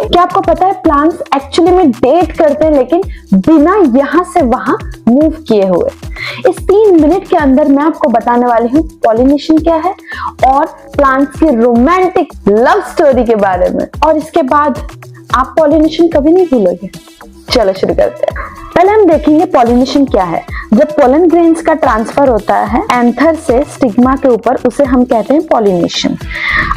क्या आपको पता है प्लांट्स एक्चुअली में डेट करते हैं लेकिन बिना यहाँ से वहां मूव किए हुए। इस 3 मिनट के अंदर मैं आपको बताने वाली हूँ पॉलिनेशन क्या है और प्लांट्स की रोमांटिक लव स्टोरी के बारे में, और इसके बाद आप पॉलिनेशन कभी नहीं भूलोगे। चलो शुरू करते हैं। पहले हम देखेंगे पॉलिनेशन क्या है। जब पोलन ग्रेन्स का ट्रांसफर होता है एंथर से स्टिग्मा के ऊपर, उसे हम कहते हैं पॉलिनेशन।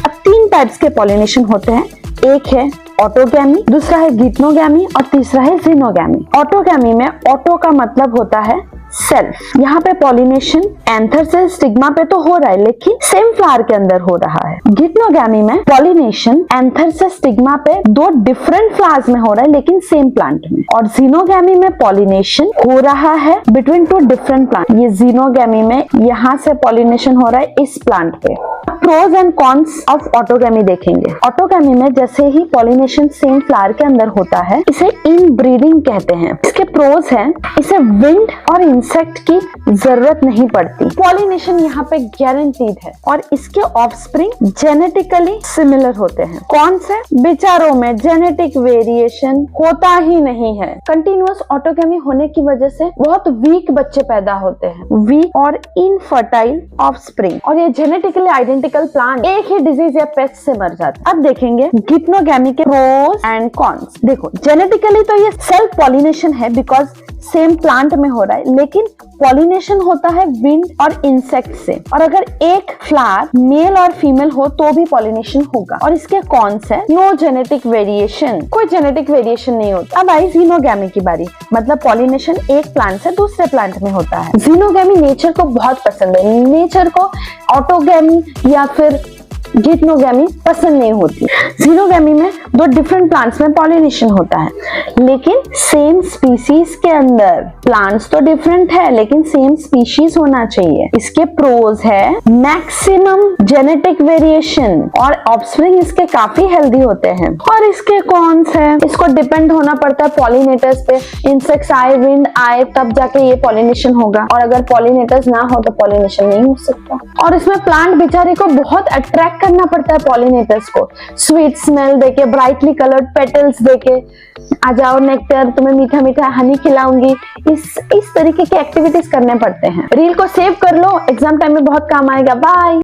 अब 3 टाइप्स के पॉलिनेशन होते हैं। एक है ऑटोगैमी, दूसरा है गिप्नोगैमी और तीसरा है जीनोगैमी। ऑटोगैमी में ऑटो का मतलब होता है सेल्फ। यहाँ पे पॉलिनेशन एंथर से स्टिग्मा पे तो हो रहा है लेकिन सेम फ्लावर के अंदर हो रहा है। गिप्नोगैमी में पॉलिनेशन एंथर से स्टिग्मा पे 2 डिफरेंट फ्लावर्स में हो रहा है लेकिन सेम प्लांट में। और जीनोगैमी में पॉलिनेशन हो रहा है बिटवीन 2 डिफरेंट प्लांट। ये जीनोगैमी में यहाँ से पॉलिनेशन हो रहा है इस प्लांट पे। Pros and cons of autogamy देखेंगे। ऑटोगैमी में जैसे ही पॉलिनेशन सेम फ्लावर के अंदर होता है इसे इनब्रीडिंग कहते हैं। इसके प्रोज हैं, इसे विंड और इंसेक्ट की जरूरत नहीं पड़ती। पॉलिनेशन यहाँ पे गारंटीड है और इसके ऑफस्प्रिंग जेनेटिकली सिमिलर होते हैं। कौन से? बेचारों में जेनेटिक वेरिएशन होता ही नहीं है। कंटिन्यूअस ऑटोगैमी होने की वजह से बहुत वीक बच्चे पैदा होते हैं, वीक और इनफर्टाइल ऑफस्प्रिंग, और ये जेनेटिकली आइडेंटिकल प्लांट एक ही डिजीज या पेस्ट से मर जाते हैं। अब देखेंगे गिप्नोगैमी के प्रोस एंड कॉन्स। देखो जेनेटिकली तो ये सेल्फ पॉलिनेशन है बिकॉज सेम प्लांट में हो रहा है, लेकिन पॉलिनेशन होता है विंड और इंसेक्ट से। और अगर एक फ्लावर मेल और फीमेल हो तो भी पॉलिनेशन होगा। और इसके कॉन्स है, नो जेनेटिक वेरिएशन, कोई जेनेटिक वेरिएशन नहीं होता। अब आई जीनोगैमी की बारी, मतलब पॉलिनेशन एक प्लांट से दूसरे प्लांट में होता है। जीनोगैमी नेचर को बहुत पसंद है, नेचर को ऑटोगैमी या फिर गिप्नोगैमी पसंद नहीं होती। जीनोगैमी में 2 डिफरेंट प्लांट्स में पॉलिनेशन होता है लेकिन सेम स्पीसीज के अंदर। प्लांट्स तो डिफरेंट है लेकिन सेम स्पीशीज होना चाहिए। इसके प्रोज है मैक्सिमम जेनेटिक वेरिएशन और ऑफस्प्रिंग इसके काफी हेल्दी होते हैं। और इसके कॉन्स है, इसको डिपेंड होना पड़ता है पॉलिनेटर्स पे। इंसेक्ट्स आए, विंड आए, तब जाके ये पॉलिनेशन होगा, और अगर पॉलिनेटर्स ना हो तो पॉलिनेशन नहीं हो सकता। और इसमें प्लांट बेचारे को बहुत अट्रैक्ट करना पड़ता है पॉलिनेटर्स को, स्वीट स्मेल देके, ब्राइटली कलर्ड पेटल्स देके, आ जाओ नेक्टर, तुम्हें मीठा मीठा हनी खिलाऊंगी, इस तरीके की एक्टिविटीज करने पड़ते हैं। रील को सेव कर लो, एग्जाम टाइम में बहुत काम आएगा। बाय।